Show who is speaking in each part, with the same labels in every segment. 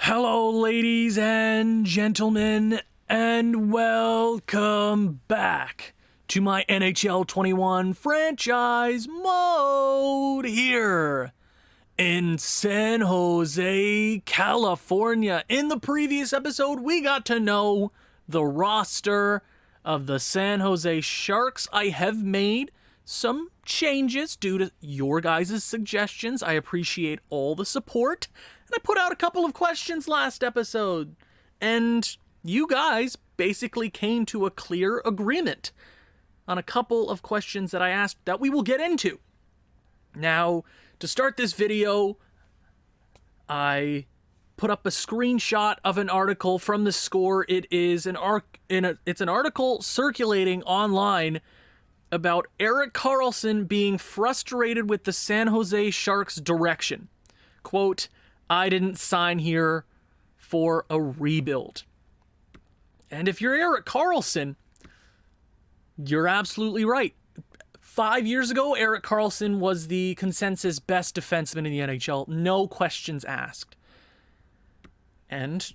Speaker 1: Hello, ladies and gentlemen, and welcome back to my NHL 21 franchise mode here in San Jose, California. In the previous episode, we got to know the roster of the San Jose Sharks. I have made some changes due to your guys' suggestions. I appreciate all the support. I put out a couple of questions last episode, and you guys basically came to a clear agreement on a couple of questions that I asked that we will get into. Now, to start this video, I put up a screenshot of an article from The Score. It is it's an article circulating online about Erik Karlsson being frustrated with the San Jose Sharks' direction. Quote, "I didn't sign here for a rebuild." And if you're Erik Karlsson, you're absolutely right. 5 years ago, Erik Karlsson was the consensus best defenseman in the NHL. No questions asked. And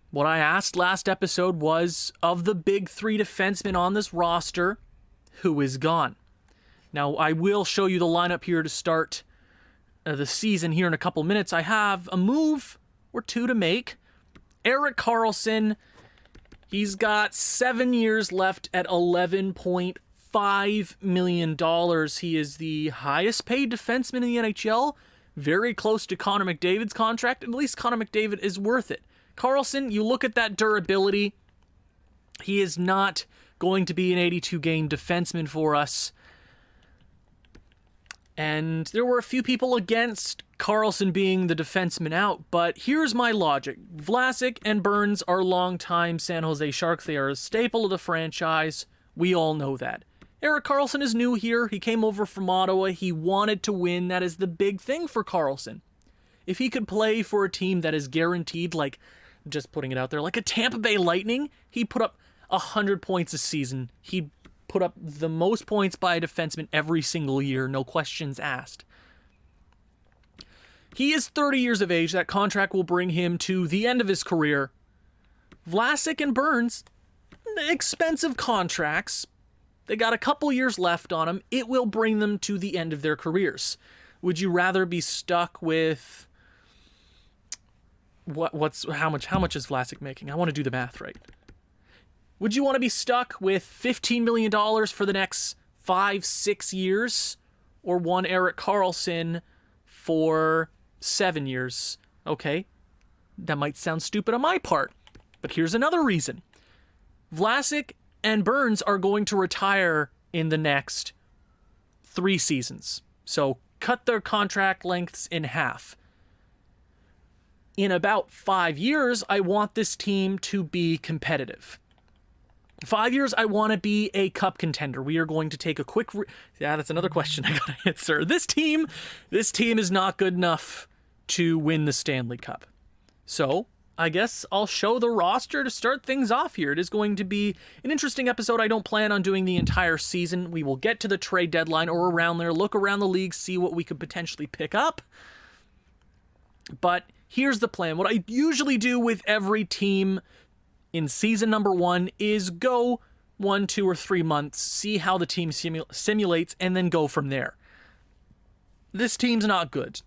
Speaker 1: what I asked last episode was, of the big three defensemen on this roster, who is gone? Now, I will show you the lineup here to start the season here in a couple minutes. I have a move or two to make. Erik Karlsson, he's got 7 years left at $11.5 million. He is the highest paid defenseman in the NHL, very close to Connor McDavid's contract. At least Connor McDavid is worth it. Karlsson, you look at that durability, he is not going to be an 82-game defenseman for us. And there were a few people against Karlsson being the defenseman out, but here's my logic. Vlasic and Burns are longtime San Jose Sharks. They are a staple of the franchise. We all know that. Erik Karlsson is new here. He came over from Ottawa. He wanted to win. That is the big thing for Karlsson. If he could play for a team that is guaranteed, like, just putting it out there, like a Tampa Bay Lightning, he'd put up 100 points a season. He'd put up the most points by a defenseman every single year, no questions asked. He is 30 years of age. That contract will bring him to the end of his career. Vlasic and Burns, expensive contracts. They got a couple years left on them. It will bring them to the end of their careers. Would you rather be stuck with how much is Vlasic making? I want to do the math right. Would you want to be stuck with $15 million for the next 5-6 years, or one Erik Karlsson for 7 years? Okay, that might sound stupid on my part, but here's another reason. Vlasic and Burns are going to retire in the next 3 seasons, so cut their contract lengths in half. In about 5 years, I want this team to be competitive. 5 years, I want to be a cup contender. We are going to take a quick... Yeah, that's another question I gotta answer. This team is not good enough to win the Stanley Cup. So, I guess I'll show the roster to start things off here. It is going to be an interesting episode. I don't plan on doing the entire season. We will get to the trade deadline or around there, look around the league, see what we could potentially pick up. But here's the plan. What I usually do with every team in season number 1 is go 1, 2, or 3 months, see how the team simulates, and then go from there. This team's not good.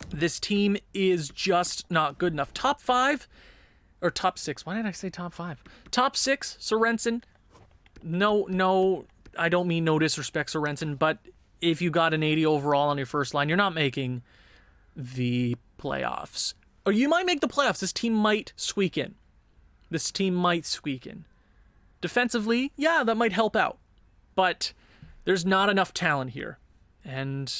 Speaker 1: This team is just not good enough. Top 5, or top 6, why did I say top 5? Top 6, Sorensen. No, I don't mean no disrespect, Sorensen, but if you got an 80 overall on your first line, you're not making the playoffs. Or you might make the playoffs. This team might squeak in. Defensively, yeah, that might help out. But there's not enough talent here. And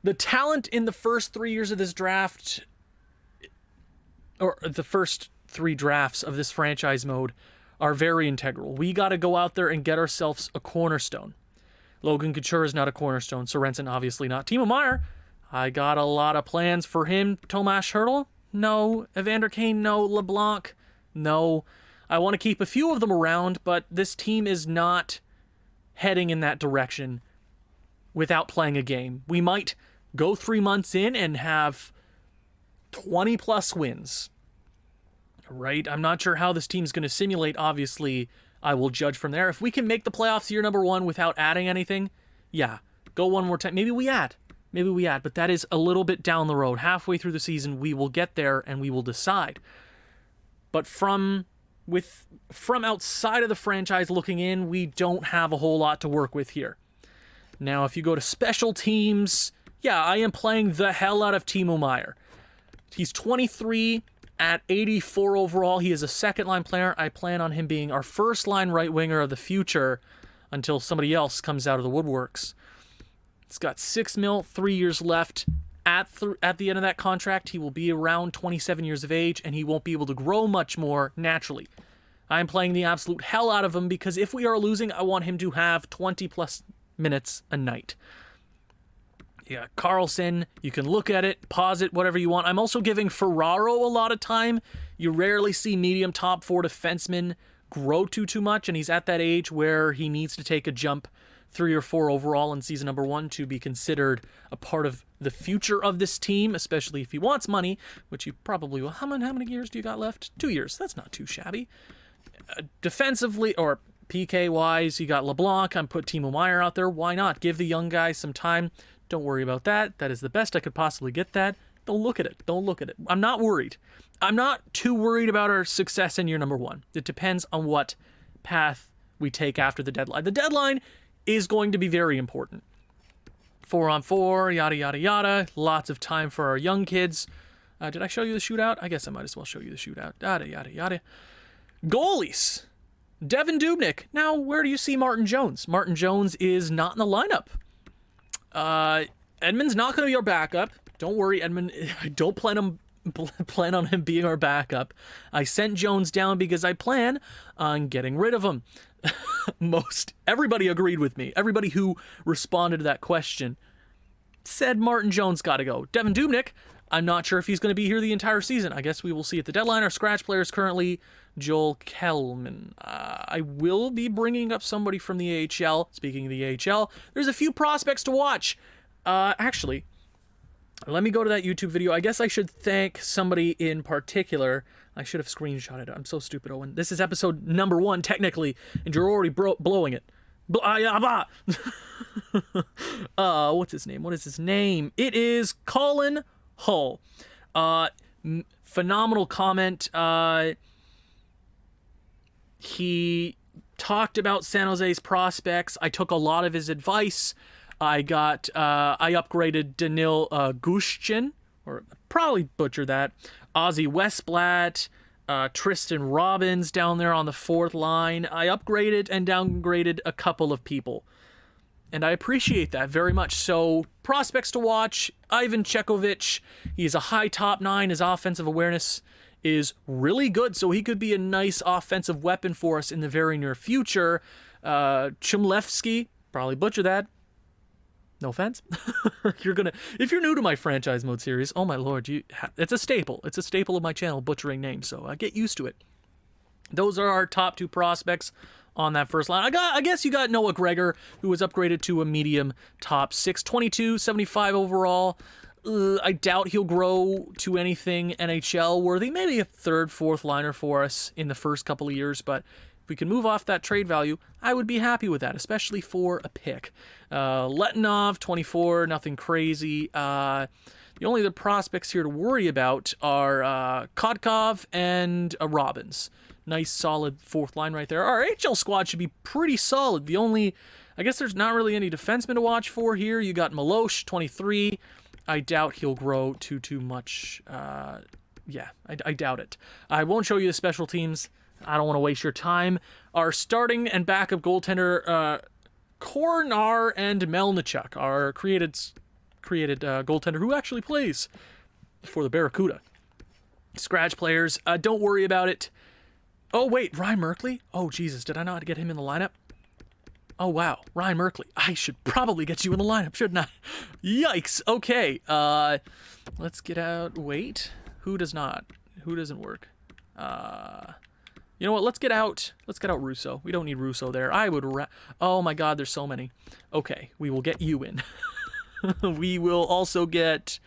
Speaker 1: the talent in the first 3 years of this draft, or the first 3 drafts of this franchise mode, are very integral. We got to go out there and get ourselves a cornerstone. Logan Couture is not a cornerstone. Sorensen, obviously not. Timo Meier, I got a lot of plans for him. Tomas Hertl, no. Evander Kane, no. LeBlanc, no. I want to keep a few of them around, but this team is not heading in that direction without playing a game. We might go 3 months in and have 20 plus wins. Right? I'm not sure how this team's going to simulate. Obviously, I will judge from there. If we can make the playoffs year number 1 without adding anything, yeah, go one more time. Maybe we add. But that is a little bit down the road. Halfway through the season, we will get there and we will decide. But from outside of the franchise looking in, we don't have a whole lot to work with here. Now, if you go to special teams, yeah, I am playing the hell out of Timo Meier. He's 23 at 84 overall. He is a second-line player. I plan on him being our first-line right winger of the future until somebody else comes out of the woodworks. He's got $6 million, 3 years left. At the end of that contract, he will be around 27 years of age, and he won't be able to grow much more naturally. I'm playing the absolute hell out of him because if we are losing, I want him to have 20-plus minutes a night. Yeah, Carlson, you can look at it, pause it, whatever you want. I'm also giving Ferraro a lot of time. You rarely see medium top 4 defensemen grow too much, and he's at that age where he needs to take a jump 3 or 4 overall in season number 1 to be considered a part of the future of this team, especially if he wants money, which he probably will. How many years do you got left? 2 years. That's not too shabby. Defensively, or PK-wise, you got LeBlanc. I'm put Timo Meier out there. Why not? Give the young guys some time. Don't worry about that. That is the best I could possibly get that. Don't look at it. I'm not worried. I'm not too worried about our success in year number 1. It depends on what path we take after the deadline. The deadline is going to be very important. 4-on-4, yada, yada, yada. Lots of time for our young kids. Did I show you the shootout? I guess I might as well show you the shootout. Yada, yada, yada. Goalies. Devin Dubnyk. Now, where do you see Martin Jones? Martin Jones is not in the lineup. Edmund's not going to be our backup. Don't worry, Edmund. I don't plan on him being our backup. I sent Jones down because I plan on getting rid of him. Everybody agreed with me. Everybody who responded to that question said Martin Jones got to go. Devin Dubnyk, I'm not sure if he's going to be here the entire season. I guess we will see at the deadline. Our scratch player is currently Joel Kellman. I will be bringing up somebody from the AHL. Speaking of the AHL, there's a few prospects to watch. Actually, let me go to that YouTube video. I guess I should thank somebody in particular. I should have screenshotted it. I'm so stupid, Owen. This is episode number 1, technically, and you're already blowing it. What's his name? What is his name? It is Colin Hull. Phenomenal comment. He talked about San Jose's prospects. I took a lot of his advice. I upgraded Danil Gushchin, or probably butchered that. Ozzy Westblatt, Tristan Robbins down there on the 4th line. I upgraded and downgraded a couple of people. And I appreciate that very much. So, prospects to watch, Ivan Chekovich. He's a high top 9. His offensive awareness is really good, so he could be a nice offensive weapon for us in the very near future. Chumlevsky, probably butcher that. No offense. If you're new to my franchise mode series, oh my lord, it's a staple. It's a staple of my channel, butchering names, so get used to it. Those are our top 2 prospects on that first line. I guess you got Noah Gregor, who was upgraded to a medium top 6, 22, 75 overall. I doubt he'll grow to anything NHL worthy. Maybe a 3rd, 4th liner for us in the first couple of years, but if we can move off that trade value, I would be happy with that, especially for a pick. Letinov, 24, nothing crazy. The only other prospects here to worry about are Kotkov and Robbins. Nice, solid 4th line right there. Our HL squad should be pretty solid. I guess there's not really any defensemen to watch for here. You got Milosh, 23. I doubt he'll grow too much. I doubt it. I won't show you the special teams. I don't want to waste your time. Our starting and backup goaltender, Kornar and Melnichuk, our created goaltender who actually plays for the Barracuda. Scratch players, don't worry about it. Oh, wait, Ryan Merkley? Oh, Jesus, did I not get him in the lineup? Oh, wow, Ryan Merkley. I should probably get you in the lineup, shouldn't I? Yikes, okay. Let's get out, wait. Who doesn't work? You know what? Let's get out Russo. We don't need Russo there. Oh my God, there's so many. Okay, we will get you in. We will also get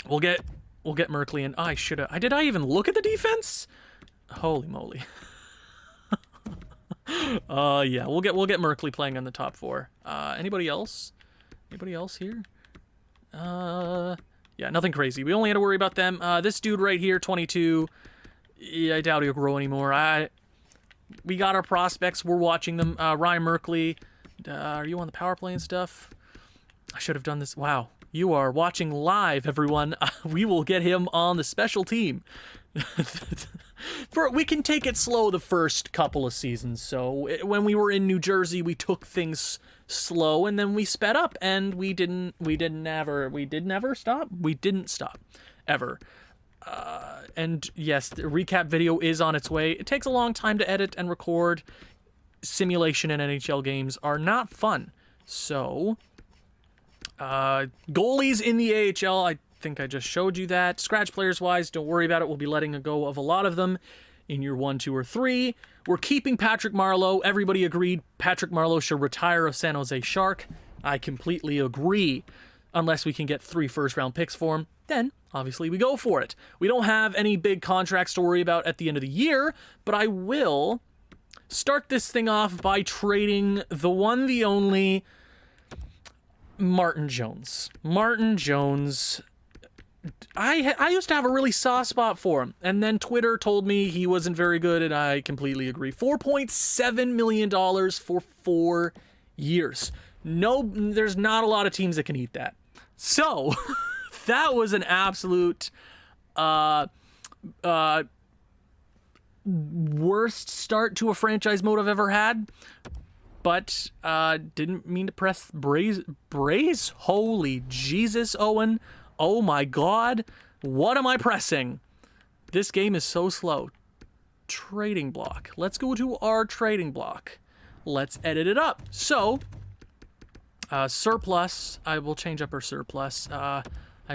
Speaker 1: We'll get Merkley in. I should have. Did I even look at the defense? Holy moly. Yeah, we'll get Merkley playing on the top 4. Anybody else? Anybody else here? Yeah, nothing crazy. We only had to worry about them. This dude right here, 22. Yeah, I doubt he'll grow anymore. We got our prospects. We're watching them. Ryan Merkley. Are you on the power play and stuff? I should have done this. Wow. You are watching live, everyone. We will get him on the special team. We can take it slow the first couple of seasons. So when we were in New Jersey, we took things slow and then we sped up, and we didn't stop ever. And yes, the recap video is on its way. It takes a long time to edit and record. Simulation and NHL games are not fun. So goalies in the AHL, I think I just showed you that. Scratch players wise, don't worry about it. We'll be letting go of a lot of them in year 1, 2, or 3. We're keeping Patrick Marleau. Everybody agreed Patrick Marleau should retire of San Jose Shark. I completely agree. Unless we can get 3 first-round picks for him, then obviously we go for it. We don't have any big contracts to worry about at the end of the year, but I will start this thing off by trading the one, the only Martin Jones. Martin Jones. I used to have a really soft spot for him, and then Twitter told me he wasn't very good, and I completely agree. $4.7 million for 4 years. No, there's not a lot of teams that can eat that. So, that was an absolute worst start to a franchise mode I've ever had. But didn't mean to press brace. Holy Jesus, Owen. Oh my God. What am I pressing? This game is so slow. Trading block. Let's go to our trading block. Let's edit it up. So, surplus. I will change up our surplus. I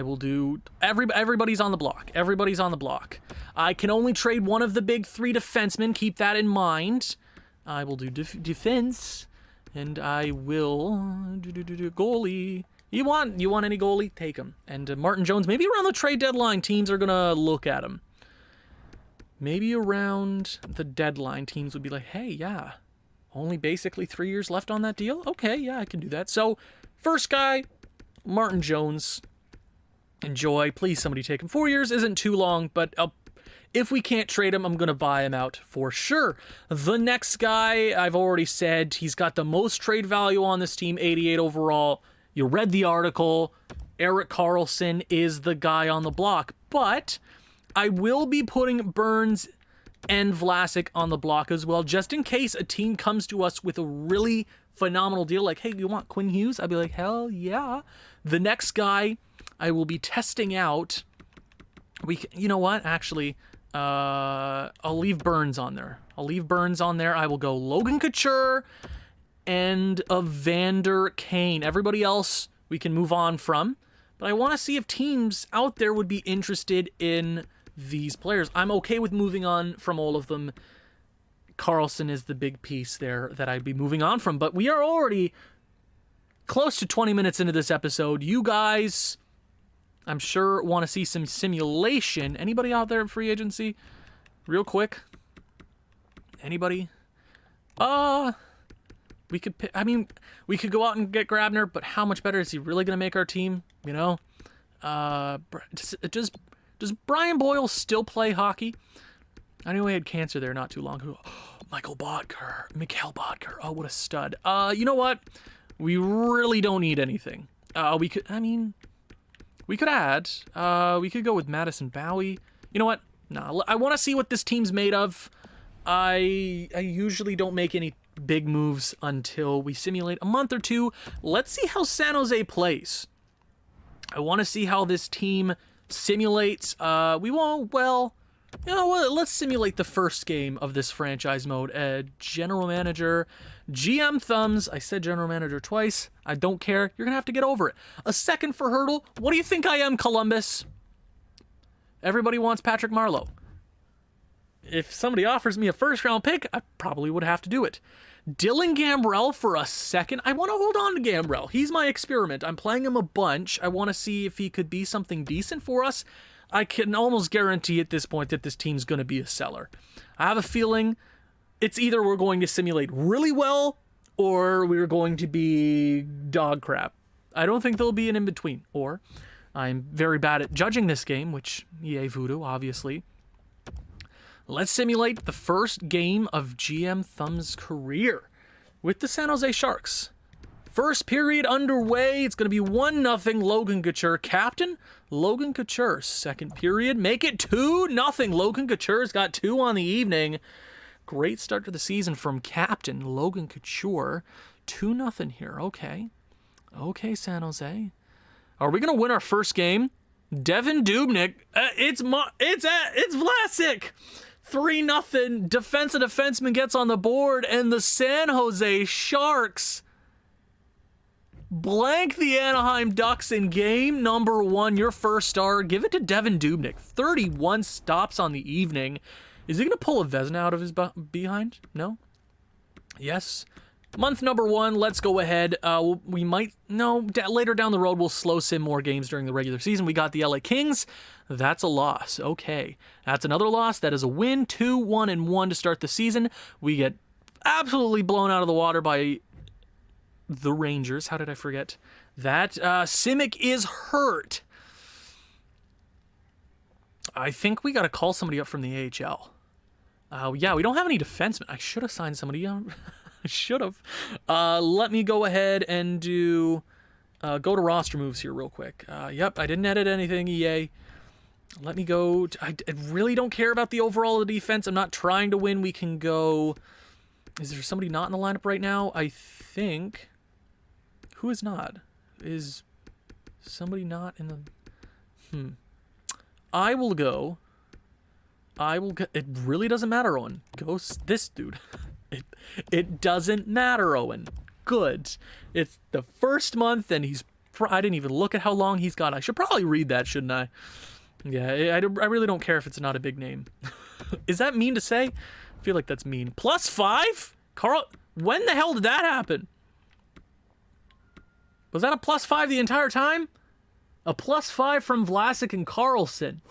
Speaker 1: will do... Everybody's on the block. Everybody's on the block. I can only trade one of the big 3 defensemen. Keep that in mind. I will do defense. And I will... goalie. You want any goalie? Take him. And Martin Jones, maybe around the trade deadline, teams are going to look at him. Maybe around the deadline, teams would be like, hey, yeah, only basically 3 years left on that deal? Okay, yeah, I can do that. So, first guy, Martin Jones. Enjoy. Please, somebody take him. 4 years isn't too long, but if we can't trade him, I'm going to buy him out for sure. The next guy, I've already said, he's got the most trade value on this team, 88 overall. You read the article. Erik Karlsson is the guy on the block. But I will be putting Burns and Vlasic on the block as well, just in case a team comes to us with a really phenomenal deal. Like, hey, you want Quinn Hughes? I'd be like, hell yeah. The next guy I will be testing out... You know what? Actually, I'll leave Burns on there. I will go Logan Couture and Evander Kane. Everybody else we can move on from. But I want to see if teams out there would be interested in these players. I'm okay with moving on from all of them. Carlson is the big piece there that I'd be moving on from. But we are already close to 20 minutes into this episode. You guys, I'm sure, want to see some simulation. Anybody out there in free agency? Real quick. Anybody? We could go out and get Grabner, but how much better is he really going to make our team? You know? Does Brian Boyle still play hockey? I know he had cancer there not too long ago. Mikhail Bodker. Oh, what a stud. You know what? We really don't need anything. We could add. We could go with Madison Bowie. You know what? Nah, I want to see what this team's made of. I usually don't make any big moves until we simulate a month or two. Let's see how San Jose plays. I want to see how this team simulates. Let's simulate the first game of this franchise mode. General manager, GM thumbs. I said general manager twice. I don't care. You're going to have to get over it. A second for Hurdle. What do you think I am, Columbus? Everybody wants Patrick Marleau. if somebody offers me a first-round pick, I probably would have to do it. Dylan Gambrell for a second. I want to hold on to Gambrell. He's my experiment. I'm playing him a bunch. I want to see if he could be something decent for us. I can almost guarantee at this point that this team's going to be a seller. I have a feeling it's either we're going to simulate really well or we're going to be dog crap. I don't think there'll be an in-between. Or I'm very bad at judging this game, which EA Voodoo, obviously. Let's simulate the first game of GM Thumb's career with the San Jose Sharks. First period underway. It's going to be 1-0 Logan Couture. Captain, Logan Couture. Second period, make it 2-0. Logan Couture's got 2 on the evening. Great start to the season from Captain Logan Couture. 2-0 here. Okay. Okay, San Jose. Are we going to win our first game? Devin Dubnyk. It's Vlasic. 3-0. Defenseman gets on the board, and the San Jose Sharks blank the Anaheim Ducks in game number 1. Your first star. Give it to Devin Dubnyk. 31 stops on the evening. Is he going to pull a Vezina out of his behind? No? Yes. Month number 1, let's go ahead. We might, no, later down the road, we'll slow sim more games during the regular season. We got the LA Kings. That's a loss. Okay. That's another loss. That is a win. 2-1-1 to start the season. We get absolutely blown out of the water by the Rangers. How did I forget that? Simic is hurt. I think we got to call somebody up from the AHL. Yeah, we don't have any defensemen. I should have signed somebody. I should have. Let me go ahead and do go to roster moves here real quick. Yep, I didn't edit anything, EA. Let me go. I really don't care about the overall of the defense. I'm not trying to win. We can go. Is there somebody not in the lineup right now? I think. Who is not? Is somebody not in the... I will go. It really doesn't matter, Owen. Go this dude. It doesn't matter, Owen. Good. It's the first month, and I didn't even look at how long he's got. I should probably read that, shouldn't I? Yeah, I really don't care if it's not a big name. Is that mean to say? I feel like that's mean. +5? Carl, when the hell did that happen? Was that a +5 the entire time? A +5 from Vlasic and Carlson.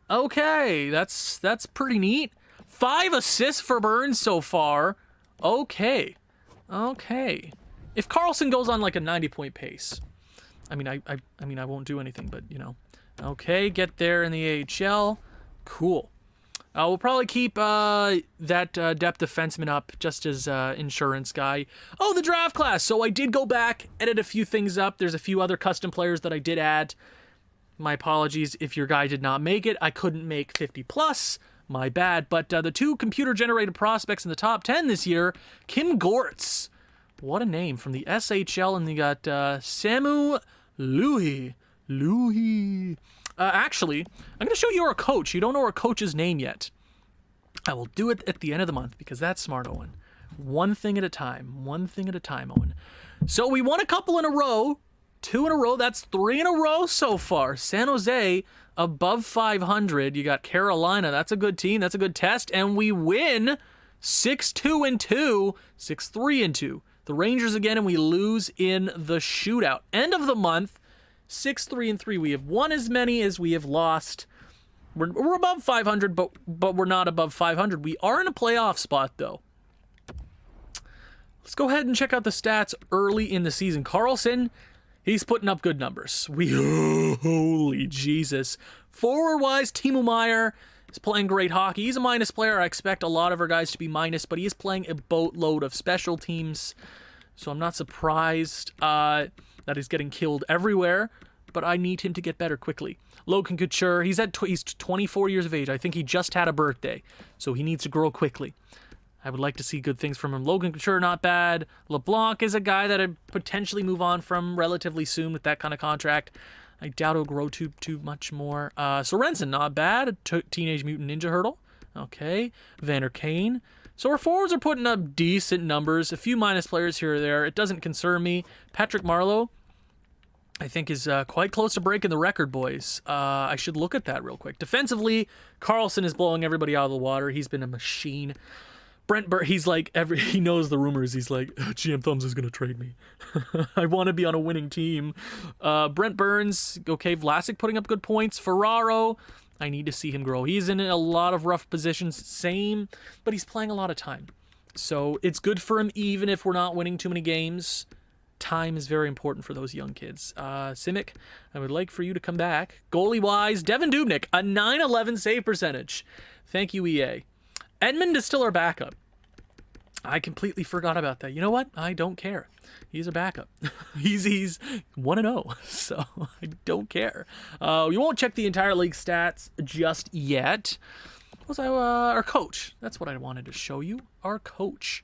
Speaker 1: Okay, that's pretty neat. 5 assists for Burns so far. Okay. If Carlson goes on like a 90-point pace, I mean, I won't do anything, but you know. Okay, get there in the AHL. Cool. We'll probably keep that depth defenseman up just as insurance guy. Oh, the draft class. So I did go back, edit a few things up. There's a few other custom players that I did add. My apologies if your guy did not make it. I couldn't make 50+. My bad. But the 2 computer-generated prospects in the top 10 this year, Kim Gortz. What a name. From the SHL, and you got Samu Louis. Actually, I'm going to show you our coach. You don't know our coach's name yet. I will do it at the end of the month because that's smart, Owen. One thing at a time, Owen. So we won a couple in a row. 2 in a row. That's 3 in a row so far. San Jose above 500. You got Carolina. That's a good team. That's a good test. And we win 6-2-2, 6-3-2. The Rangers again, and we lose in the shootout. End of the month. 6-3-3. We have won as many as we have lost. We're above 500, but we're not above 500. We are in a playoff spot, though. Let's go ahead and check out the stats early in the season. Carlson, he's putting up good numbers. Holy Jesus. Forward-wise, Timo Meier is playing great hockey. He's a minus player. I expect a lot of our guys to be minus, but he is playing a boatload of special teams, so I'm not surprised that he's getting killed everywhere, but I need him to get better quickly. Logan Couture, he's 24 years of age. I think he just had a birthday, so he needs to grow quickly. I would like to see good things from him. Logan Couture, not bad. LeBlanc is a guy that I'd potentially move on from relatively soon with that kind of contract. I doubt he'll grow too much more. Sorensen, not bad. Teenage Mutant Ninja Turtle. Okay. Vander Kane. So our forwards are putting up decent numbers. A few minus players here or there. It doesn't concern me. Patrick Marleau, I think is quite close to breaking the record, boys. I should look at that real quick. Defensively, Karlsson is blowing everybody out of the water. He's been a machine. He's like, he knows the rumors. He's like, GM Thumbs is going to trade me. I want to be on a winning team. Brent Burns, okay, Vlasic putting up good points. Ferraro, I need to see him grow. He's in a lot of rough positions, same, but he's playing a lot of time. So it's good for him even if we're not winning too many games. Time is very important for those young kids. Simic, I would like for you to come back. Goalie-wise, Devin Dubnyk, a .911 save percentage. Thank you, EA. Edmund is still our backup. I completely forgot about that. You know what? I don't care. He's a backup. he's 1-0, so I don't care. We won't check the entire league stats just yet. Our coach. That's what I wanted to show you. Our coach.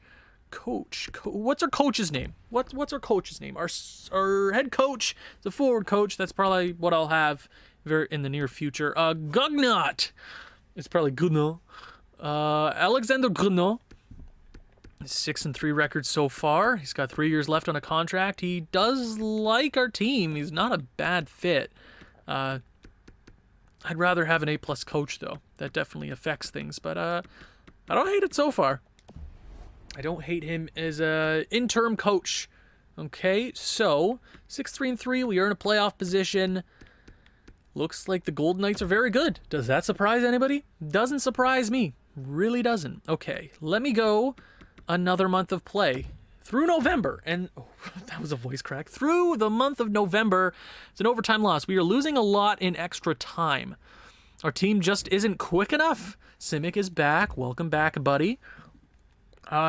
Speaker 1: What's our coach's name? What's our coach's name? Our head coach, the forward coach. That's probably what I'll have in the near future. Gugnot. It's probably Gugnot. Alexander Gugnot. 6-3 record so far. He's got 3 years left on a contract. He does like our team. He's not a bad fit. I'd rather have an A+ coach though. That definitely affects things, but I don't hate it so far. I don't hate him as a interim coach. Okay, so 6-3-3, we earn a playoff position. Looks like the Golden Knights are very good. Does that surprise anybody? Doesn't surprise me. Really doesn't. Okay, let me go another month of play through November. And that was a voice crack. Through the month of November, it's an overtime loss. We are losing a lot in extra time. Our team just isn't quick enough. Simic is back. Welcome back, buddy.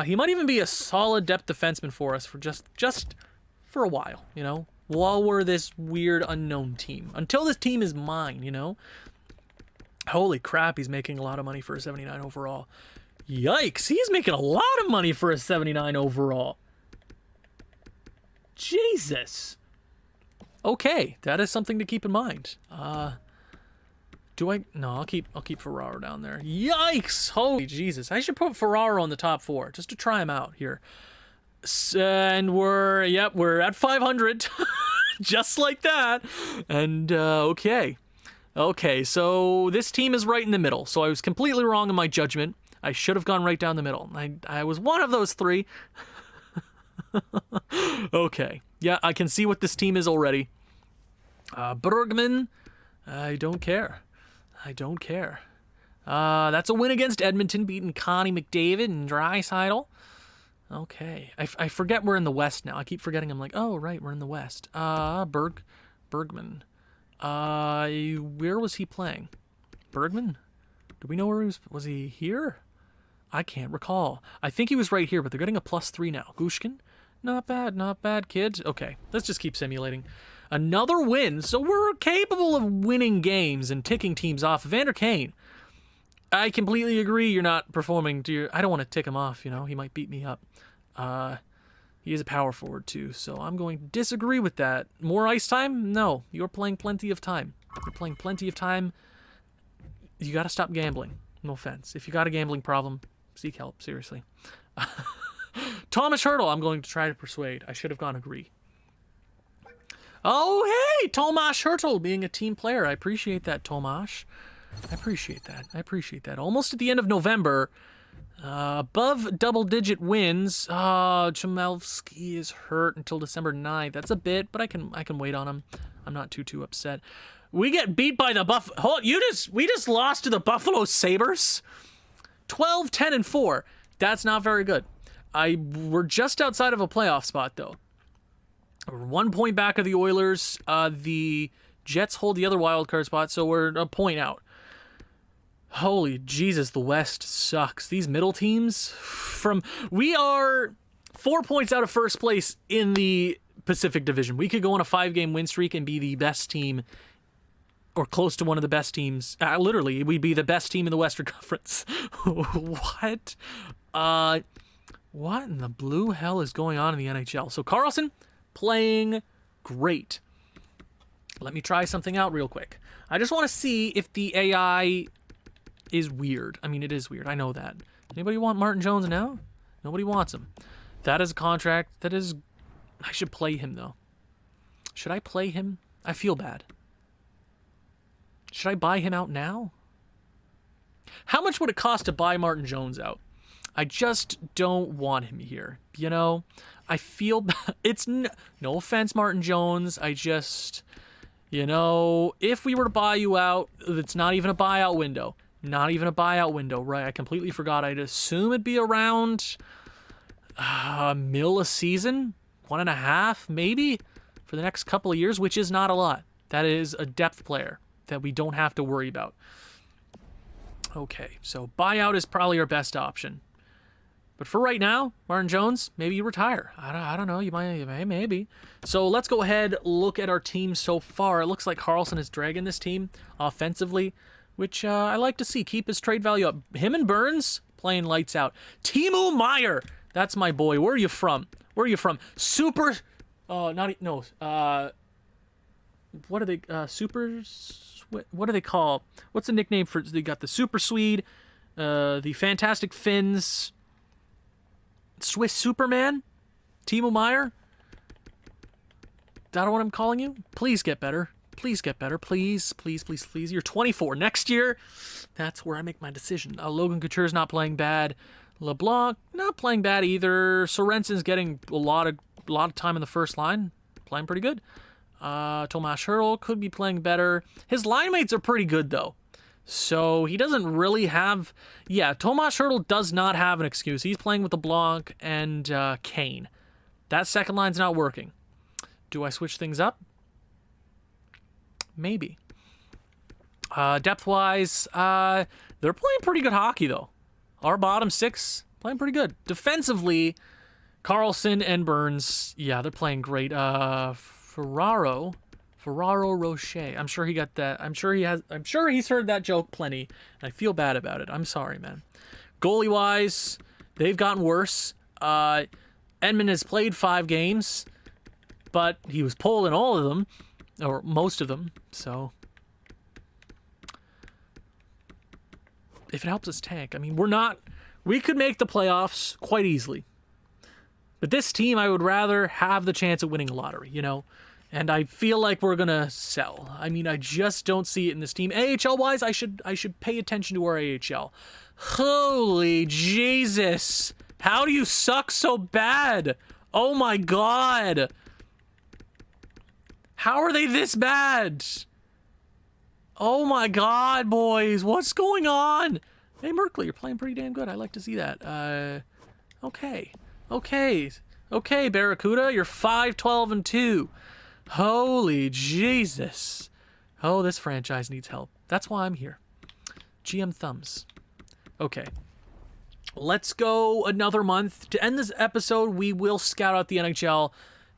Speaker 1: He might even be a solid depth defenseman for us for just for a while, you know, while we're this weird unknown team. Until this team is mine, you know. Holy crap, he's making a lot of money for a 79 overall. Yikes, he's making a lot of money for a 79 overall. Jesus. Okay, that is something to keep in mind. No, I'll keep Ferraro down there. Yikes! Holy Jesus. I should put Ferraro on the top 4 just to try him out here. And we're at 500 just like that. And okay. Okay, so this team is right in the middle. So I was completely wrong in my judgment. I should have gone right down the middle. I was one of those 3. Okay. Yeah, I can see what this team is already. Bergman, I don't care. That's a win against Edmonton, beating Connie McDavid and Draisaitl. Okay. I forget we're in the West now. I keep forgetting. I'm like, oh, right, we're in the West. Bergman. Where was he playing? Bergman? Do we know where he was? Was he here? I can't recall. I think he was right here, but they're getting a +3 now. Gushkin? Not bad, kids. Okay, let's just keep simulating. Another win, so we're capable of winning games and ticking teams off. Evander Kane, I completely agree you're not performing to your... I don't want to tick him off, you know, he might beat me up. He is a power forward too, so I'm going to disagree with that. More ice time? No, you're playing plenty of time. You got to stop gambling. No offense. If you got a gambling problem, seek help, seriously. Thomas Hurdle, I'm going to try to persuade. I should have gone agree. Oh, hey, Tomas Hurtle being a team player. I appreciate that, Tomas. I appreciate that. Almost at the end of November. Above double-digit wins. Chmelevsky is hurt until December 9th. That's a bit, but I can wait on him. I'm not too upset. We get beat by the we just lost to the Buffalo Sabres. 12-10-4. That's not very good. We're just outside of a playoff spot, though. We're 1 point back of the Oilers. The Jets hold the other wild card spot, so we're a point out. Holy Jesus, the West sucks. These middle teams, we are 4 points out of first place in the Pacific Division. We could go on a 5-game win streak and be the best team, or close to one of the best teams. Literally, we'd be the best team in the Western Conference. What? What in the blue hell is going on in the NHL? So Carlson, playing great. Let me try something out real quick. I just want to see if the AI is weird. I mean, it is weird. I know that. Anybody want Martin Jones now? Nobody wants him. That is a contract. I should play him, though. Should I play him? I feel bad. Should I buy him out now? How much would it cost to buy Martin Jones out? I just don't want him here. You know, I feel it's no offense, Martin Jones. I just, you know, if we were to buy you out, it's not even a buyout window. Not even a buyout window, right? I completely forgot. I'd assume it'd be around $1 million a season, 1.5 maybe for the next couple of years, which is not a lot. That is a depth player that we don't have to worry about. Okay, so buyout is probably our best option. But for right now, Martin Jones, maybe you retire. I don't know. You might, maybe. So let's go ahead, look at our team so far. It looks like Carlson is dragging this team offensively, which I like to see. Keep his trade value up. Him and Burns playing lights out. Timo Meier, that's my boy. Where are you from? Where are you from? Super. What are they? What do they call? What's the nickname for? They got the Super Swede, the Fantastic Finns. Swiss Superman? Timo Meier? Is that what I'm calling you? Please get better. Please get better. Please, please, please, please. You're 24. Next year, that's where I make my decision. Logan Couture's not playing bad. LeBlanc, not playing bad either. Sorensen's getting a lot of time in the first line. Playing pretty good. Tomas Hertl could be playing better. His line mates are pretty good, though. So he doesn't really have... Yeah, Tomas Hertl does not have an excuse. He's playing with LeBlanc and Kane. That second line's not working. Do I switch things up? Maybe. Depth-wise, they're playing pretty good hockey, though. Our bottom six, playing pretty good. Defensively, Karlsson and Burns, yeah, they're playing great. Ferraro Rocher. I'm sure he got that. I'm sure he's heard that joke plenty. And I feel bad about it. I'm sorry, man. Goalie wise, they've gotten worse. Edmund has played 5 games, but he was pulled in all of them, or most of them. So if it helps us tank, I mean, we could make the playoffs quite easily. But this team, I would rather have the chance of winning a lottery, you know? And I feel like we're going to sell. I mean, I just don't see it in this team. AHL-wise, I should pay attention to our AHL. Holy Jesus. How do you suck so bad? Oh my God. How are they this bad? Oh my God, boys. What's going on? Hey, Merkley, you're playing pretty damn good. I like to see that. Okay, Barracuda, you're 5-12-2. Holy Jesus. Oh, this franchise needs help. That's why I'm here. GM thumbs. Okay. Let's go another month. To end this episode, we will scout out the NHL,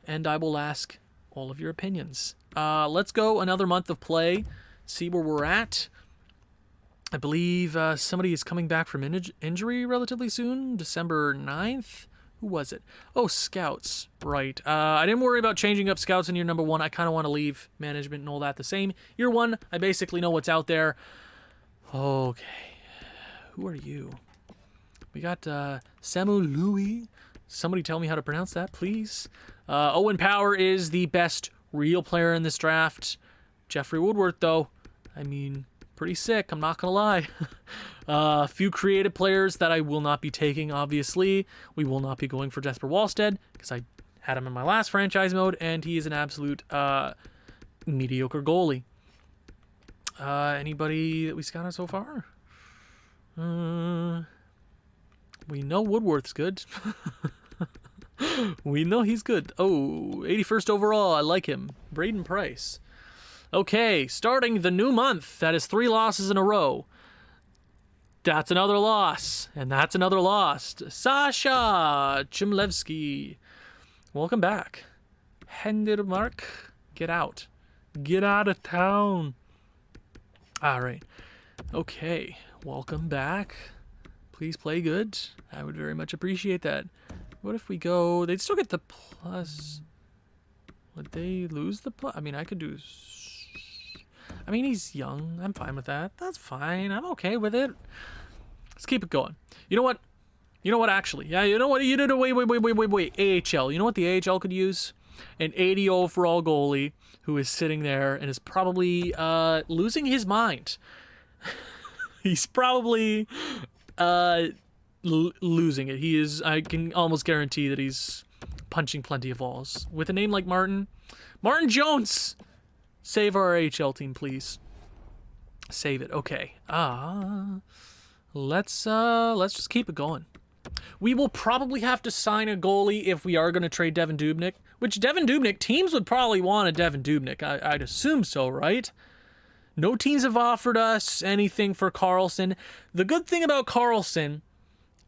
Speaker 1: and I will ask all of your opinions. Let's go another month of play, see where we're at. I believe somebody is coming back from injury relatively soon, December 9th. Who was it? Oh, scouts. Right. I didn't worry about changing up scouts in year number 1. I kind of want to leave management and all that the same. Year 1, I basically know what's out there. Okay. Who are you? We got Samu Louis. Somebody tell me how to pronounce that, please. Owen Power is the best real player in this draft. Jeffrey Woodworth, though, I mean, pretty sick. I'm not going to lie. A few creative players that I will not be taking, obviously. We will not be going for Jesper Wallstead because I had him in my last franchise mode, and he is an absolute mediocre goalie. Anybody that we scouted so far? We know Woodworth's good. We know he's good. Oh, 81st overall. I like him. Braden Price. Okay, starting the new month. That is 3 losses in a row. That's another loss. And that's another loss. Sasha Chimlevsky. Welcome back. Hendermark. Get out. Get out of town. All right. Okay. Welcome back. Please play good. I would very much appreciate that. What if we go... They'd still get the plus... Would they lose the plus? I mean, I could do... I mean, he's young. I'm fine with that. That's fine. I'm okay with it. Let's keep it going. You know what? Actually. Yeah, you know what? Wait. AHL. You know what the AHL could use? an 80 overall goalie who is sitting there and is probably losing his mind. He's probably losing it. He is. I can almost guarantee that he's punching plenty of walls. With a name like Martin Jones, save our AHL team, please. Save it. Okay. Let's just keep it going. We will probably have to sign a goalie if we are going to trade Devin Dubnyk. Which Devin Dubnyk, teams would probably want a Devin Dubnyk. I'd assume so, right? No teams have offered us anything for Carlson. The good thing about Carlson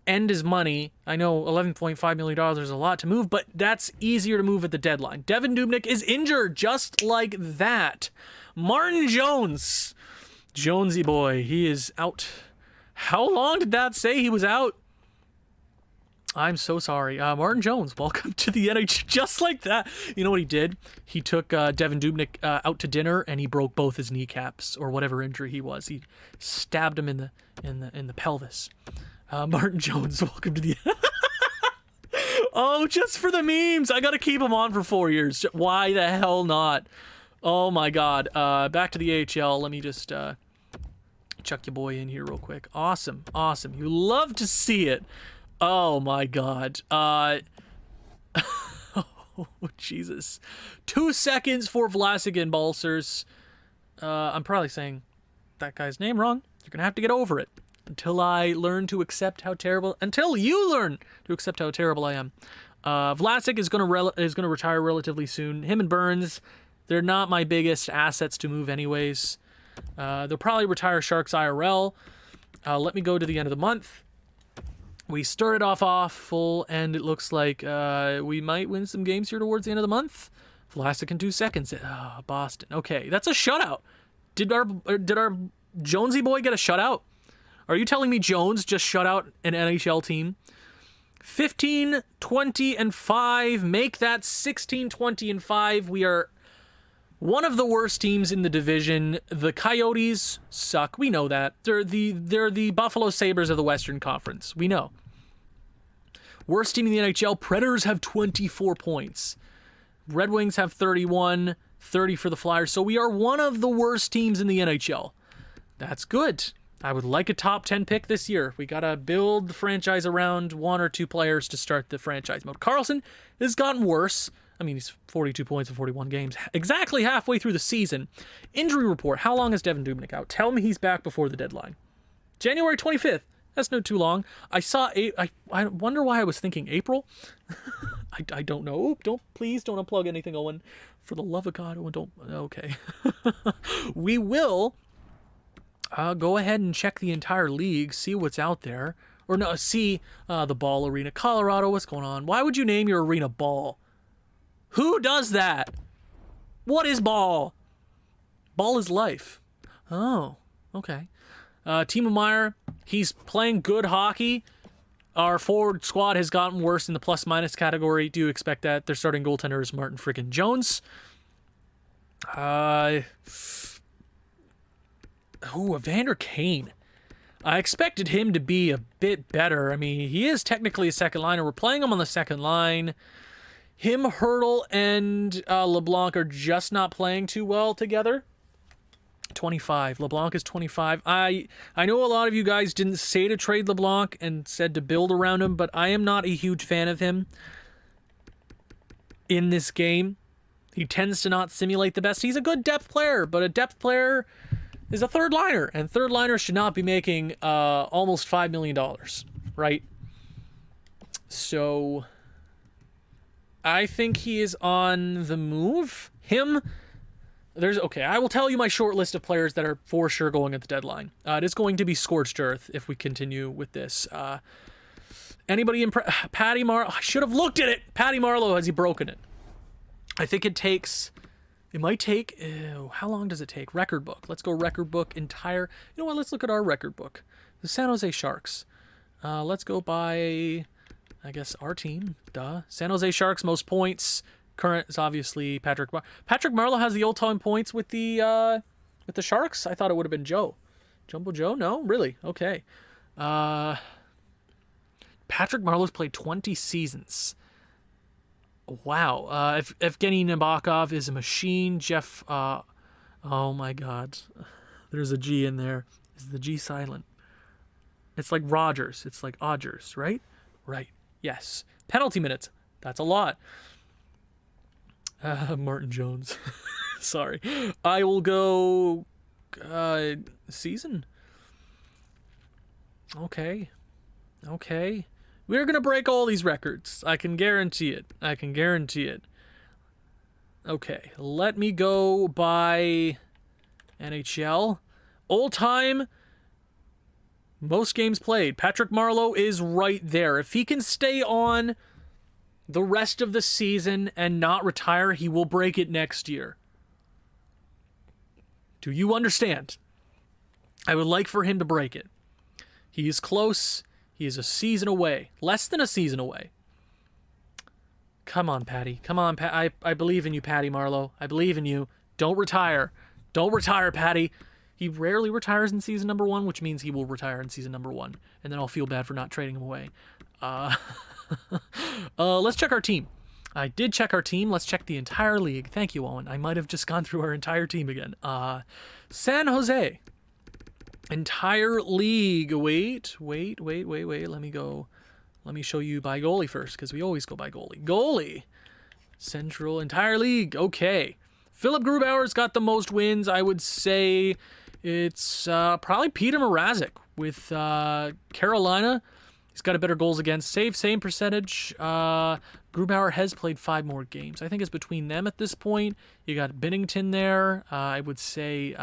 Speaker 1: and his money, I know $11.5 million is a lot to move, but that's easier to move at the deadline. Devin Dubnyk is injured just like that. Martin Jones. Jonesy boy, he is out. How long did that say he was out? I'm so sorry. Martin Jones, welcome to the NHL. Just like that. You know what he did? He took Devin Dubnyk out to dinner and he broke both his kneecaps or whatever injury he was. He stabbed him in the pelvis. Martin Jones, welcome to the Oh, just for the memes. I got to keep him on for 4 years. Why the hell not? Oh my god. Back to the AHL. Let me just chuck your boy in here real quick. Awesome. You love to see it. Oh my god. Oh, Jesus. 2 seconds for Vlasic and Balcers. I'm probably saying that guy's name wrong. You're going to have to get over it. Until I learn to accept how terrible... Until you learn to accept how terrible I am. Vlasic is going to retire relatively soon. Him and Burns, they're not my biggest assets to move anyways. They'll probably retire Sharks IRL. Let me go to the end of the month. We started off full, and it looks like we might win some games here towards the end of the month. Vlasic in 2 seconds. Boston. Okay, that's a shutout. Did our Jonesy boy get a shutout? Are you telling me Jones just shut out an NHL team? 15, 20, and 5. Make that 16, 20, and 5. We are one of the worst teams in the division. The Coyotes suck. We know that. They're the Buffalo Sabres of the Western Conference. We know. Worst team in the NHL. Predators have 24 points. Red Wings have 31, 30 for the Flyers. So we are one of the worst teams in the NHL. That's good. I would like a top 10 pick this year. We got to build the franchise around 1 or 2 players to start the franchise mode. Carlson has gotten worse. I mean, he's 42 points in 41 games. Exactly halfway through the season. Injury report. How long is Devin Dubnyk out? Tell me he's back before the deadline. January 25th. That's not too long. I wonder why I was thinking April. I don't know. Please don't unplug anything, Owen. For the love of God, Owen, don't. Okay. We will go ahead and check the entire league, see what's out there. Or no, see the Ball Arena. Colorado, what's going on? Why would you name your arena Ball? Who does that? What is Ball? Ball is life. Oh, okay. Timo Meier, he's playing good hockey. Our forward squad has gotten worse in the plus-minus category. Do you expect that? Their starting goaltender is Martin freaking Jones. Evander Kane. I expected him to be a bit better. I mean, he is technically a second liner. We're playing him on the second line. Him, Hurdle, and LeBlanc are just not playing too well together. 25. LeBlanc is 25. I know a lot of you guys didn't say to trade LeBlanc and said to build around him, but I am not a huge fan of him in this game. He tends to not simulate the best. He's a good depth player, but a depth player is a third liner, and third liners should not be making almost $5 million, right? So I think he is on the move. I will tell you my short list of players that are for sure going at the deadline. It is going to be scorched earth if we continue with this. Anybody Patty Marlowe? I should have looked at it. Patty Marlowe, has he broken it? I think it might take, how long does it take? Record book. Let's go record book entire. You know what? Let's look at our record book. The San Jose Sharks. Let's go by, I guess, our team. Duh. San Jose Sharks, most points. Current is obviously Patrick Marleau has the all-time points with the Sharks. I thought it would have been Joe. Jumbo Joe? No? Really? Okay. Patrick Marleau's played 20 seasons. Wow. Evgeny Nabokov is a machine. Jeff, oh my God. There's a G in there. Is the G silent? It's like Rogers. It's like Odgers, right? Right. Yes. Penalty minutes. That's a lot. Martin Jones. Sorry. I will go season. Okay. We're going to break all these records. I can guarantee it. Okay. Let me go by NHL. All time most games played. Patrick Marleau is right there. If he can stay on the rest of the season and not retire, he will break it next year. Do you understand? I would like for him to break it. He is close. He is a season away. Less than a season away. Come on, Patty. Come on, Pat. I believe in you, Patty Marleau. I believe in you. Don't retire. Don't retire, Patty. He rarely retires in season number 1, which means he will retire in season number 1. And then I'll feel bad for not trading him away. Let's check our team. I did check our team. Let's check the entire league. Thank you, Owen. I might have just gone through our entire team again. San Jose. Entire league. Wait. Let me go. Let me show you by goalie first, because we always go by goalie. Goalie. Central entire league. Okay. Philip Grubauer's got the most wins. I would say it's probably Peter Mrazek with Carolina. He's got a better goals against save, same percentage. Grubauer has played 5 more games. I think it's between them at this point. You got Binnington there. I would say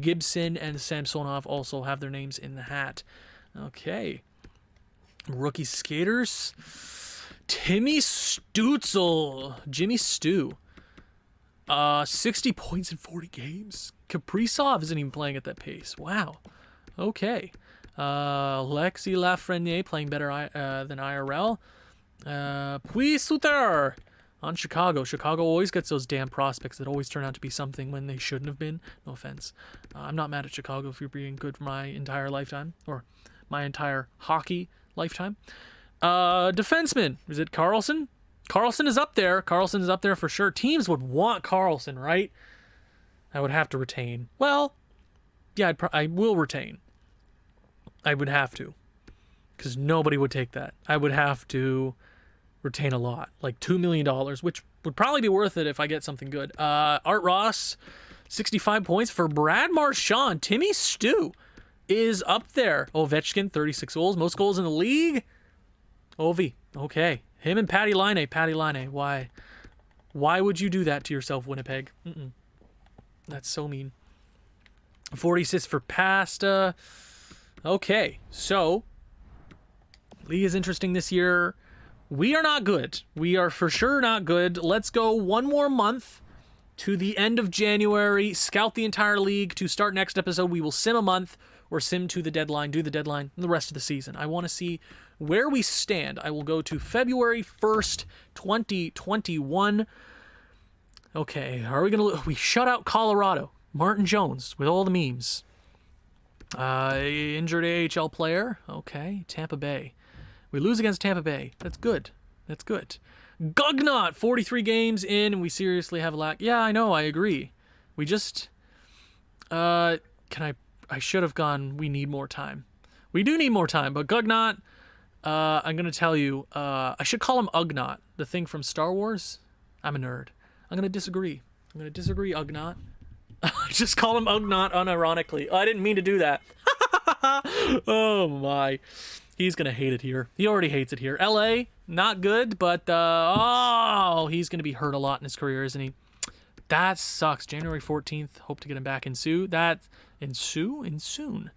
Speaker 1: Gibson and Samsonov also have their names in the hat. Okay. Rookie skaters. Timmy Stützle. Jimmy Stu. 60 points in 40 games. Kaprizov isn't even playing at that pace. Wow. Okay. Alexis Lafreniere playing better than IRL. Puis-Suter on Chicago. Chicago always gets those damn prospects that always turn out to be something when they shouldn't have been. No offense. I'm not mad at Chicago if you're being good for my entire lifetime, or my entire hockey lifetime. Defenseman. Is it Carlson? Carlson is up there. Carlson is up there for sure. Teams would want Carlson, right? I would have to retain. Well, yeah, I will retain. I would have to. Because nobody would take that. I would have to retain a lot. Like $2 million, which would probably be worth it if I get something good. Art Ross, 65 points for Brad Marchand. Timmy Stu is up there. Ovechkin, 36 goals. Most goals in the league. Ovi. Okay. Him and Patty Laine. Patty Laine. Why? Why would you do that to yourself, Winnipeg? That's so mean. 40 assists for Pasta. Okay. So, league is interesting this year. We are not good. We are for sure not good. Let's go one more month to the end of January. Scout the entire league. To start next episode, we will sim a month or sim to the deadline, do the deadline, and the rest of the season. I want to see where we stand. I will go to February 1st, 2021. Okay, are we going to... We shut out Colorado. Martin Jones with all the memes. Injured AHL player. Okay, Tampa Bay. We lose against Tampa Bay. That's good. That's good. Gugnot, 43 games in, and we seriously have a lack. Yeah, I know, I agree. We just... I should have gone, we need more time. We do need more time, but Gugnot... I'm going to tell you, I should call him Ugnaught, the thing from Star Wars. I'm a nerd. I'm going to disagree. Ugnaught. Just call him Ugnaught unironically. I didn't mean to do that. Oh, my. He's going to hate it here. He already hates it here. LA, not good, but, he's going to be hurt a lot in his career, isn't he? That sucks. January 14th. Hope to get him back in soon. Soon.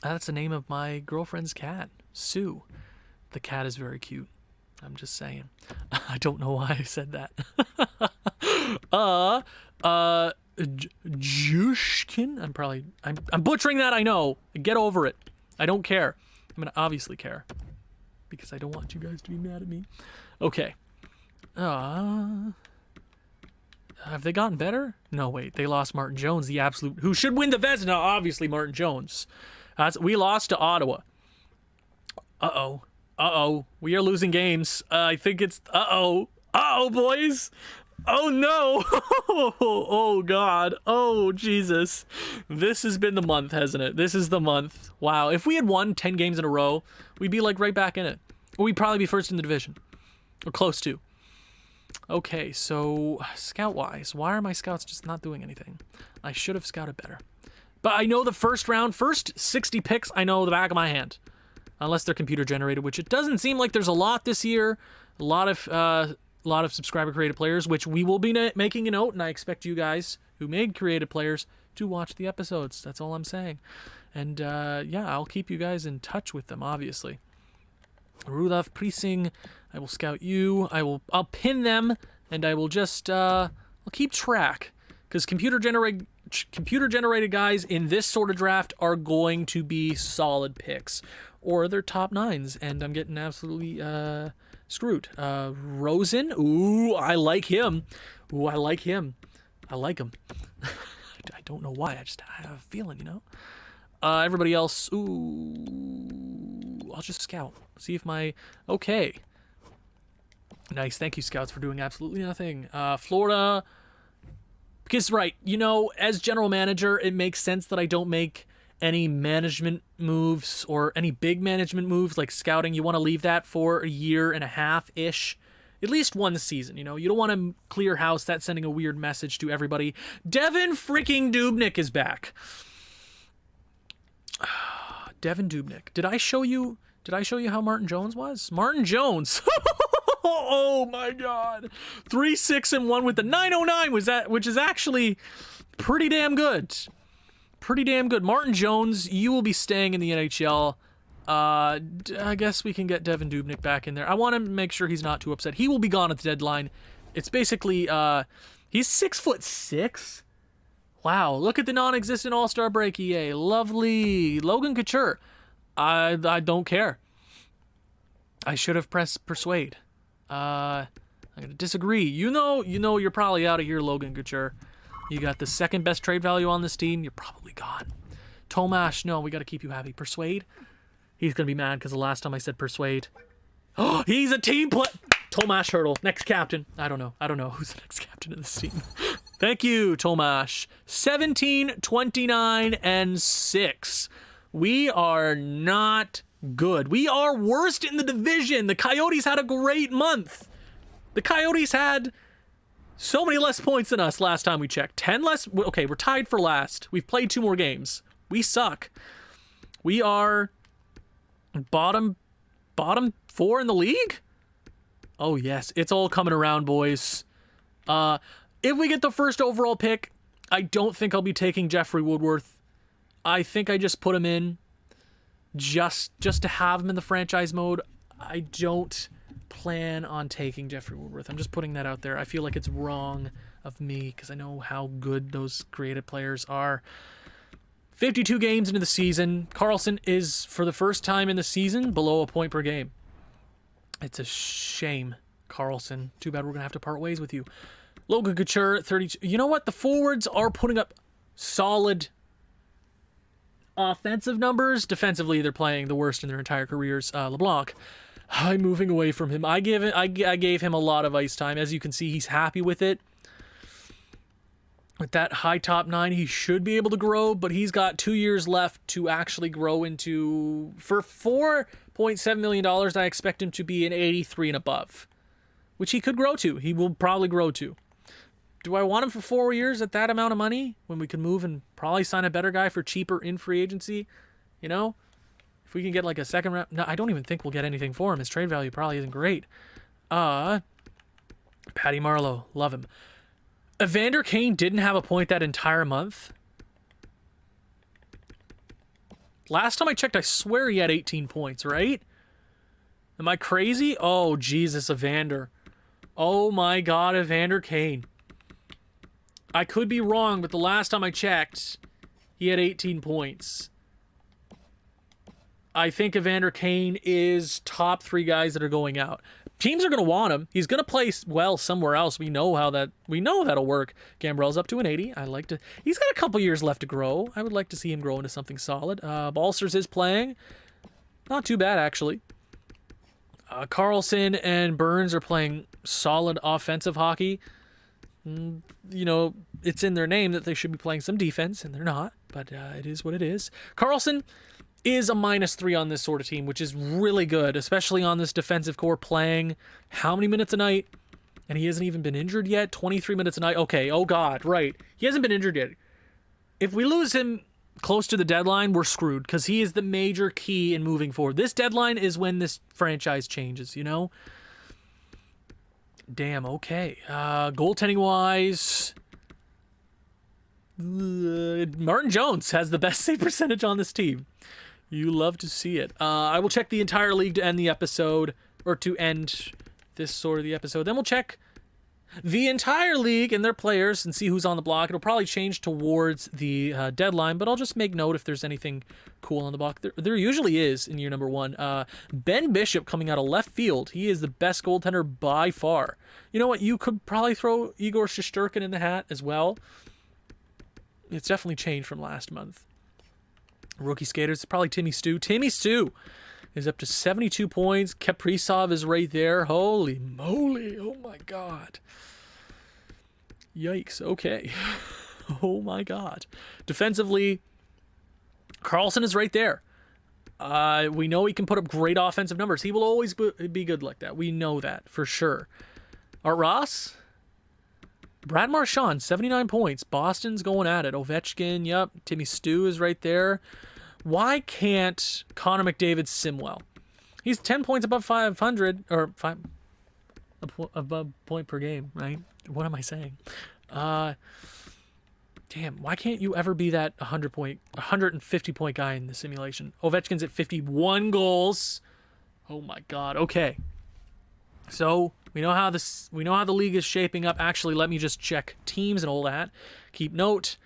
Speaker 1: That's the name of my girlfriend's cat. Sue. The cat is very cute. I'm just saying. I don't know why I said that. Jushkin? I'm butchering that, I know. Get over it. I don't care. I'm going to obviously care. Because I don't want you guys to be mad at me. Okay. Have they gotten better? No, wait. They lost Martin Jones, the absolute... Who should win the Vezina? Obviously, Martin Jones. We lost to Ottawa. Uh-oh. We are losing games. I think it's... Uh-oh, boys. Oh, no. Oh, God. Oh, Jesus. This has been the month, hasn't it? This is the month. Wow. If we had won 10 games in a row, we'd be, like, right back in it. Or we'd probably be first in the division. Or close to. Okay, so scout-wise, why are my scouts just not doing anything? I should have scouted better. But I know the first 60 picks, I know the back of my hand. Unless they're computer-generated, which it doesn't seem like there's a lot this year. A lot of subscriber-created players, which we will be making a note, and I expect you guys who made created players to watch the episodes. That's all I'm saying. And, yeah, I'll keep you guys in touch with them, obviously. Rudolf Priesing, I will scout you. I'll pin them, and I will just, I'll keep track. Because computer-generated guys in this sort of draft are going to be solid picks. Or they're top 9s, and I'm getting absolutely, screwed. Rosen, ooh, I like him. Ooh, I like him. I like him. I don't know why, I have a feeling, you know? Everybody else, ooh, I'll just scout. See if okay. Nice, thank you, scouts, for doing absolutely nothing. Florida, because, right, you know, as general manager, it makes sense that I don't make any management moves or any big management moves like scouting. You want to leave that for a year and a half-ish. At least one season, you know? You don't want to clear house. That's sending a weird message to everybody. Devin freaking Dubnyk is back. Devin Dubnyk. Did I show you how Martin Jones was? Martin Jones. Oh my God. 3-6-1 with the 909 which is actually pretty damn good. Pretty damn good. Martin Jones, you will be staying in the NHL. I guess we can get Devin Dubnyk back in there. I want to make sure he's not too upset. He will be gone at the deadline. It's basically, he's 6'6". Wow, look at the non-existent All-Star break, EA. Lovely. Logan Couture. I don't care. I should have pressed persuade. I'm going to disagree. You know you're probably out of here, Logan Couture. You got the second best trade value on this team. You're probably gone. Tomash, no, we got to keep you happy. Persuade? He's going to be mad because the last time I said persuade. Oh, he's a team play. Tomash Hurdle, next captain. I don't know who's the next captain of this team. Thank you, Tomash. 17, 29, and 6. We are not good. We are worst in the division. The Coyotes had a great month. The Coyotes had so many less points than us last time we checked. 10 less. Okay, we're tied for last. We've played 2 more games. We suck. We are bottom 4 in the league? Oh, yes. It's all coming around, boys. If we get the first overall pick, I don't think I'll be taking Jeffrey Woodworth. I think I just put him in just to have him in the franchise mode. I don't plan on taking Jeffrey Woodworth. I'm just putting that out there. I feel like it's wrong of me because I know how good those creative players are. 52 games into the season. Carlson is, for the first time in the season, below a point per game. It's a shame, Carlson. Too bad we're going to have to part ways with you. Logan Couture, 32. You know what? The forwards are putting up solid offensive numbers. Defensively, they're playing the worst in their entire careers. LeBlanc, I'm moving away from him. I gave him a lot of ice time. As you can see, he's happy with it. With that high top 9, he should be able to grow, but he's got 2 years left to actually grow into... For $4.7 million, I expect him to be an 83 and above, which he could grow to. He will probably grow to. Do I want him for 4 years at that amount of money when we can move and probably sign a better guy for cheaper in free agency? You know? If we can get like a second round... No, I don't even think we'll get anything for him. His trade value probably isn't great. Patty Marleau. Love him. Evander Kane didn't have a point that entire month. Last time I checked, I swear he had 18 points, right? Am I crazy? Oh, Jesus, Evander. Oh my God, Evander Kane. I could be wrong, but the last time I checked, he had 18 points. I think Evander Kane is top 3 guys that are going out. Teams are going to want him. He's going to play well somewhere else. We know that'll work. Gambrell's up to an 80. He's got a couple years left to grow. I would like to see him grow into something solid. Balsers is playing. Not too bad, actually. Carlson and Burns are playing solid offensive hockey. It's in their name that they should be playing some defense, and they're not, but it is what it is. Carlson is a -3 on this sort of team, which is really good, especially on this defensive core playing how many minutes a night? And he hasn't even been injured yet. 23 minutes a night. Okay, oh God, right. He hasn't been injured yet. If we lose him close to the deadline, we're screwed, because he is the major key in moving forward. This deadline is when this franchise changes, Damn, okay. Goaltending-wise, Martin Jones has the best save percentage on this team. You love to see it. I will check the entire league to end the episode, or to end this sort of the episode. Then we'll check the entire league and their players and see who's on the block. It'll probably change towards the deadline, but I'll just make note if there's anything cool on the block. There usually is in year number 1. Ben Bishop coming out of left field. He is the best goaltender by far. You know what? You could probably throw Igor Shesterkin in the hat as well. It's definitely changed from last month. Rookie skaters, probably Timmy Stu. Timmy Stu is up to 72 points. Kaprizov is right there. Holy moly. Oh my God. Yikes. Okay. Oh my God. Defensively, Carlson is right there. We know he can put up great offensive numbers. He will always be good like that. We know that for sure. Art Ross? Brad Marchand, 79 points. Boston's going at it. Ovechkin, yep. Timmy Stu is right there. Why can't Connor McDavid sim well? He's 10 points above 500, or above point per game, right? What am I saying? Damn, why can't you ever be that 150-point guy in the simulation? Ovechkin's at 51 goals. Oh my God. Okay. So we know how the league is shaping up. Actually, let me just check teams and all that. Keep note.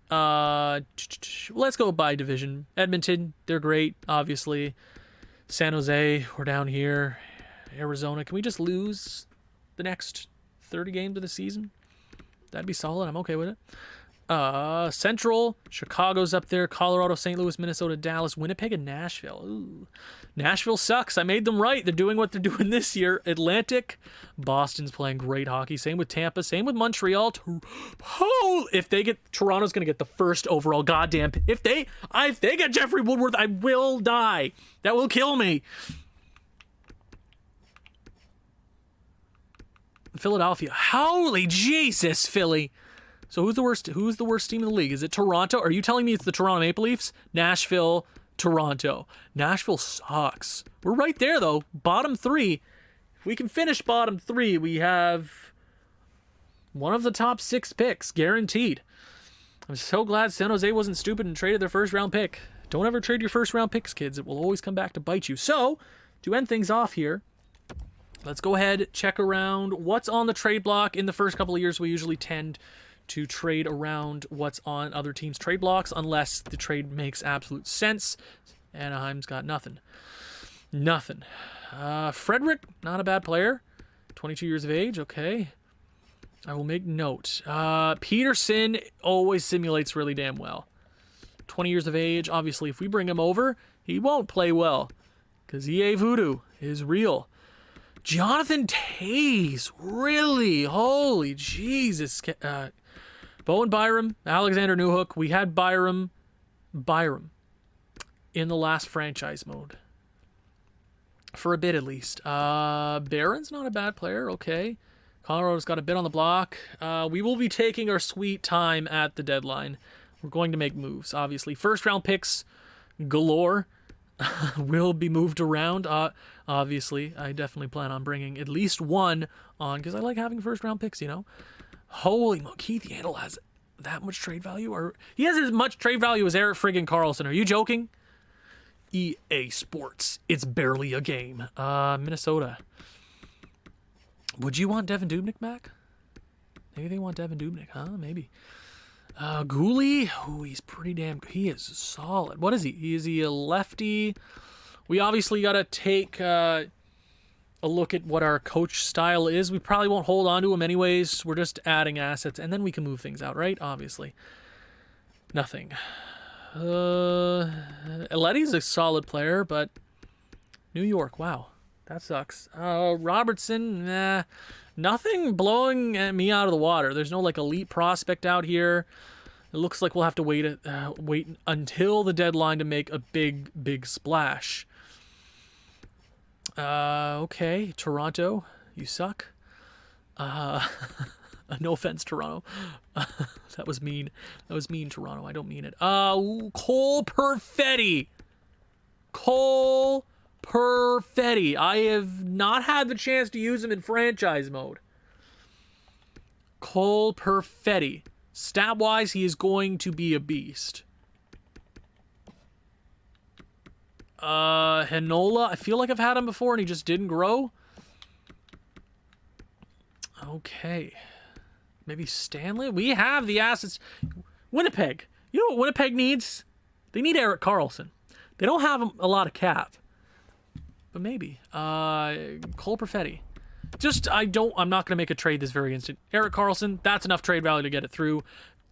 Speaker 1: Let's go by division. Edmonton, they're great, obviously. San Jose, we're down here. Arizona, can we just lose the next 30 games of the season? That'd be solid. I'm okay with it. Central, Chicago's up there. Colorado, St. Louis, Minnesota, Dallas, Winnipeg, and Nashville. Ooh. Nashville sucks. I made them right. They're doing what they're doing this year. Atlantic, Boston's playing great hockey. Same with Tampa. Same with Montreal. If they get Toronto's going to get the first overall goddamn. If they get Jeffrey Woodworth, I will die. That will kill me. Philadelphia. Holy Jesus, Philly. So who's the worst team in the league? Is it Toronto? Are you telling me it's the Toronto Maple Leafs? Nashville, Toronto. Nashville sucks. We're right there, though. Bottom 3. If we can finish bottom 3, we have one of the top 6 picks, guaranteed. I'm so glad San Jose wasn't stupid and traded their first-round pick. Don't ever trade your first-round picks, kids. It will always come back to bite you. So, to end things off here, let's go ahead, check around what's on the trade block. In the first couple of years, we usually tend to trade around what's on other teams' trade blocks unless the trade makes absolute sense. Anaheim's got nothing. Frederick, not a bad player. 22 years of age, okay. I will make note. Peterson always simulates really damn well. 20 years of age, obviously if we bring him over, he won't play well because EA Voodoo is real. Jonathan Toews, really? Holy Jesus. Bowen Byram, Alexander Newhook. We had Byram in the last franchise mode. For a bit, at least. Barron's not a bad player. Okay. Colorado's got a bit on the block. We will be taking our sweet time at the deadline. We're going to make moves, obviously. First-round picks galore will be moved around. Obviously, I definitely plan on bringing at least one on because I like having first-round picks, Holy mo, Keith Yandel has that much trade value? Or he has as much trade value as Eric friggin' Carlson. Are you joking? EA Sports. It's barely a game. Minnesota. Would you want Devin Dubnyk back? Maybe they want Devin Dubnyk, huh? Maybe. Goalie. Oh, he's pretty damn good. He is solid. What is he? Is he a lefty? We obviously got to take a look at what our coach style is. We probably won't hold on to him anyways. We're just adding assets, and then we can move things out, right? Obviously. Nothing. Letty's a solid player, but New York, wow. That sucks. Robertson, nah. Nothing blowing me out of the water. There's no, like, elite prospect out here. It looks like we'll have to wait until the deadline to make a big splash. Okay, Toronto, you suck. No offense, Toronto. That was mean. That was mean, Toronto. I don't mean it. Cole Perfetti. Cole Perfetti. I have not had the chance to use him in franchise mode. Cole Perfetti. Stat-wise, he is going to be a beast. Hanola. I feel like I've had him before and he just didn't grow. Okay. Maybe Stanley? We have the assets. Winnipeg. You know what Winnipeg needs? They need Erik Karlsson. They don't have a lot of cap. But maybe. Cole Perfetti. I'm not going to make a trade this very instant. Erik Karlsson, that's enough trade value to get it through.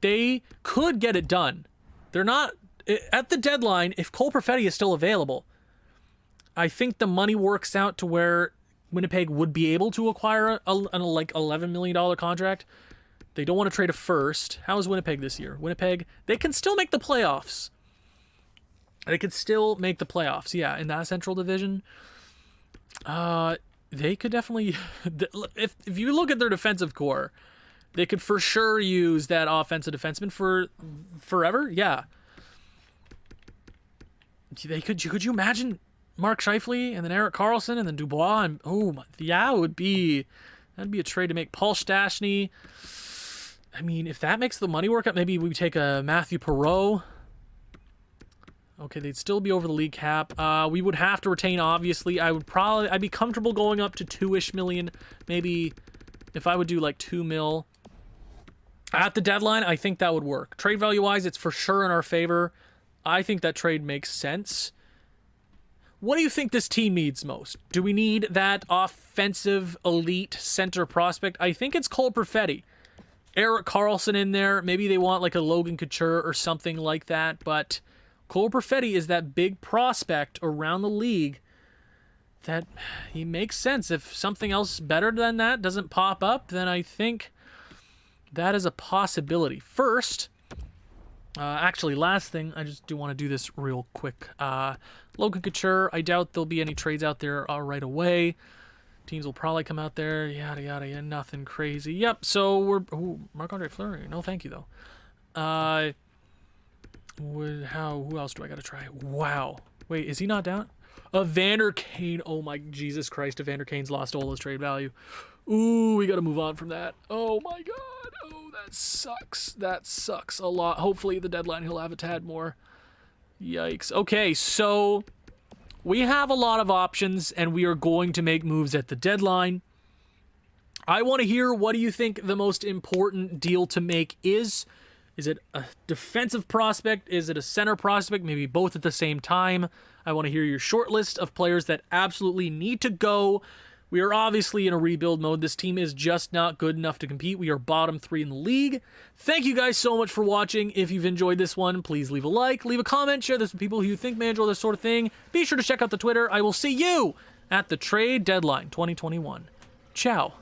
Speaker 1: They could get it done. They're not... At the deadline, if Cole Perfetti is still available, I think the money works out to where Winnipeg would be able to acquire an like $11 million contract. They don't want to trade a first. How is Winnipeg this year? Winnipeg, they can still make the playoffs. They could still make the playoffs, yeah, in that Central Division. They could definitely... If you look at their defensive core, they could for sure use that offensive defenseman for forever, yeah. Could you imagine Mark Scheifele and then Erik Karlsson and then Dubois? And yeah, that'd be a trade to make. Paul Stastny. I mean, if that makes the money work out, maybe we take a Matthew Perreault. Okay, they'd still be over the league cap. We would have to retain, obviously. I'd be comfortable going up to $2-ish million. Maybe if I would do like $2 million at the deadline, I think that would work. Trade value wise, it's for sure in our favor. I think that trade makes sense. What do you think this team needs most? Do we need that offensive elite center prospect? I think it's Cole Perfetti. Erik Karlsson in there. Maybe they want like a Logan Couture or something like that. But Cole Perfetti is that big prospect around the league that he makes sense. If something else better than that doesn't pop up, then I think that is a possibility. First... actually, last thing, I just do want to do this real quick. Logan Couture, I doubt there'll be any trades out there right away. Teams will probably come out there, yada, yada, yada, nothing crazy. Yep, so we're... Marc-Andre Fleury, no thank you, though. Who else do I got to try? Wow. Wait, is he not down? Evander Kane, oh my Jesus Christ, Evander Kane's lost all his trade value. Ooh, we got to move on from that. Oh my God, oh, that sucks. That sucks a lot. Hopefully, the deadline, he'll have a tad more. Yikes. Okay, so we have a lot of options, and we are going to make moves at the deadline. I want to hear, what do you think the most important deal to make is? Is it a defensive prospect? Is it a center prospect? Maybe both at the same time. I want to hear your short list of players that absolutely need to go. We are obviously in a rebuild mode. This team is just not good enough to compete. We are bottom 3 in the league. Thank you guys so much for watching. If you've enjoyed this one, please leave a like, leave a comment, share this with people who you think may enjoy this sort of thing. Be sure to check out the Twitter. I will see you at the trade deadline 2021. Ciao.